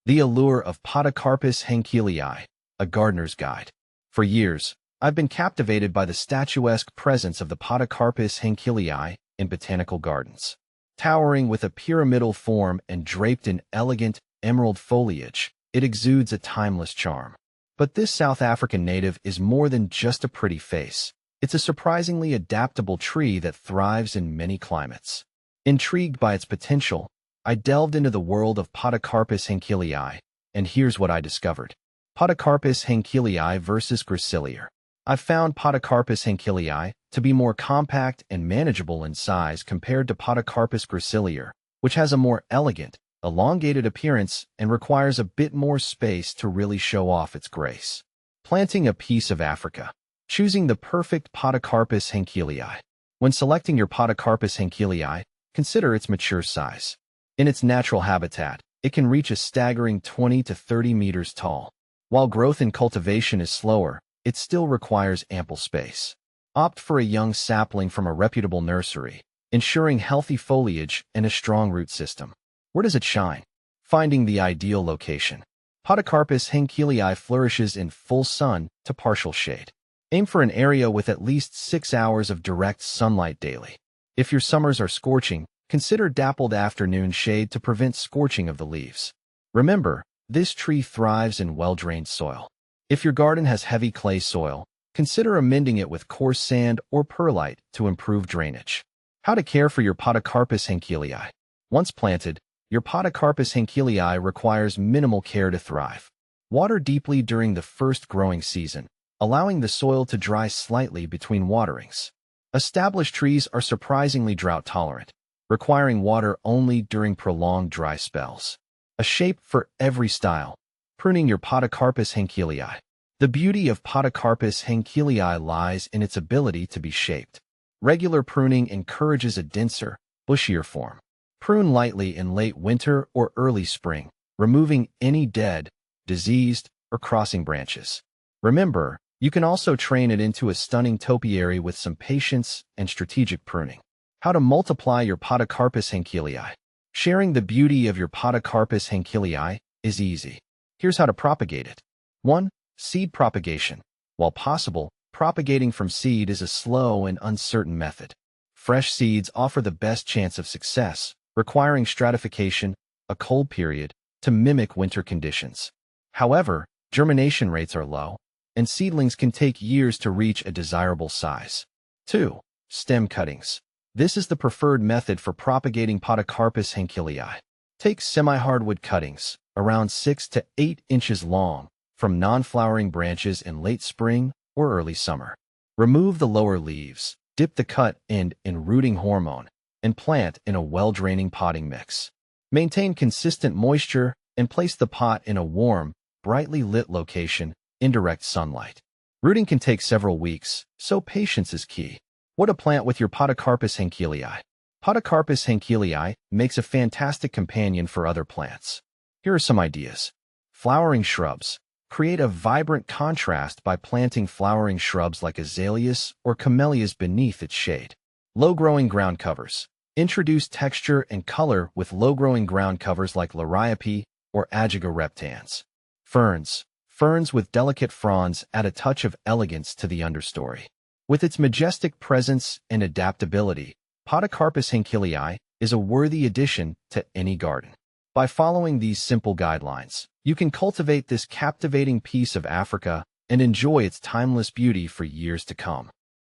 The allure of Podocarpus Henkelii, a gardener's guide. For years, I've been captivated by the statuesque presence of the Podocarpus Henkelii in botanical gardens. Towering with a pyramidal form and draped in elegant, emerald foliage, it exudes a timeless charm. But this South African native is more than just a pretty face. It's a surprisingly adaptable tree that thrives in many climates. Intrigued by its potential, I delved into the world of Podocarpus Henkelii, and here's what I discovered. Podocarpus Henkelii versus Gracilier. I found Podocarpus Henkelii to be more compact and manageable in size compared to Podocarpus gracilier, which has a more elegant, elongated appearance and requires a bit more space to really show off its grace. Planting a piece of Africa. Choosing the perfect Podocarpus Henkelii. When selecting your Podocarpus Henkelii, consider its mature size. In its natural habitat, it can reach a staggering 20 to 30 meters tall. While growth in cultivation is slower, it still requires ample space. Opt for a young sapling from a reputable nursery, ensuring healthy foliage and a strong root system. Where does it shine? Finding the ideal location. Podocarpus Henkelii flourishes in full sun to partial shade. Aim for an area with at least 6 hours of direct sunlight daily. If your summers are scorching, consider dappled afternoon shade to prevent scorching of the leaves. Remember, this tree thrives in well-drained soil. If your garden has heavy clay soil, consider amending it with coarse sand or perlite to improve drainage. How to care for your Podocarpus Henkelii. Once planted, your Podocarpus Henkelii requires minimal care to thrive. Water deeply during the first growing season, allowing the soil to dry slightly between waterings. Established trees are surprisingly drought-tolerant, requiring water only during prolonged dry spells. A shape for every style. Pruning your Podocarpus Henkelii. The beauty of Podocarpus Henkelii lies in its ability to be shaped. Regular pruning encourages a denser, bushier form. Prune lightly in late winter or early spring, removing any dead, diseased, or crossing branches. Remember, you can also train it into a stunning topiary with some patience and strategic pruning. How to multiply your Podocarpus Henkelii. Sharing the beauty of your Podocarpus Henkelii is easy. Here's how to propagate it. 1. Seed propagation. While possible, propagating from seed is a slow and uncertain method. Fresh seeds offer the best chance of success, requiring stratification, a cold period, to mimic winter conditions. However, germination rates are low, and seedlings can take years to reach a desirable size. 2. Stem cuttings. This is the preferred method for propagating Podocarpus Henkelii. Take semi-hardwood cuttings, around 6 to 8 inches long, from non-flowering branches in late spring or early summer. Remove the lower leaves, dip the cut end in rooting hormone, and plant in a well-draining potting mix. Maintain consistent moisture and place the pot in a warm, brightly lit location in direct sunlight. Rooting can take several weeks, so patience is key. What to plant with your Podocarpus Henkelii. Podocarpus Henkelii makes a fantastic companion for other plants. Here are some ideas. Flowering shrubs. Create a vibrant contrast by planting flowering shrubs like azaleas or camellias beneath its shade. Low-growing ground covers. Introduce texture and color with low-growing ground covers like liriope or Ajaga reptans. Ferns. Ferns with delicate fronds add a touch of elegance to the understory. With its majestic presence and adaptability, Podocarpus Henkelii is a worthy addition to any garden. By following these simple guidelines, you can cultivate this captivating piece of Africa and enjoy its timeless beauty for years to come.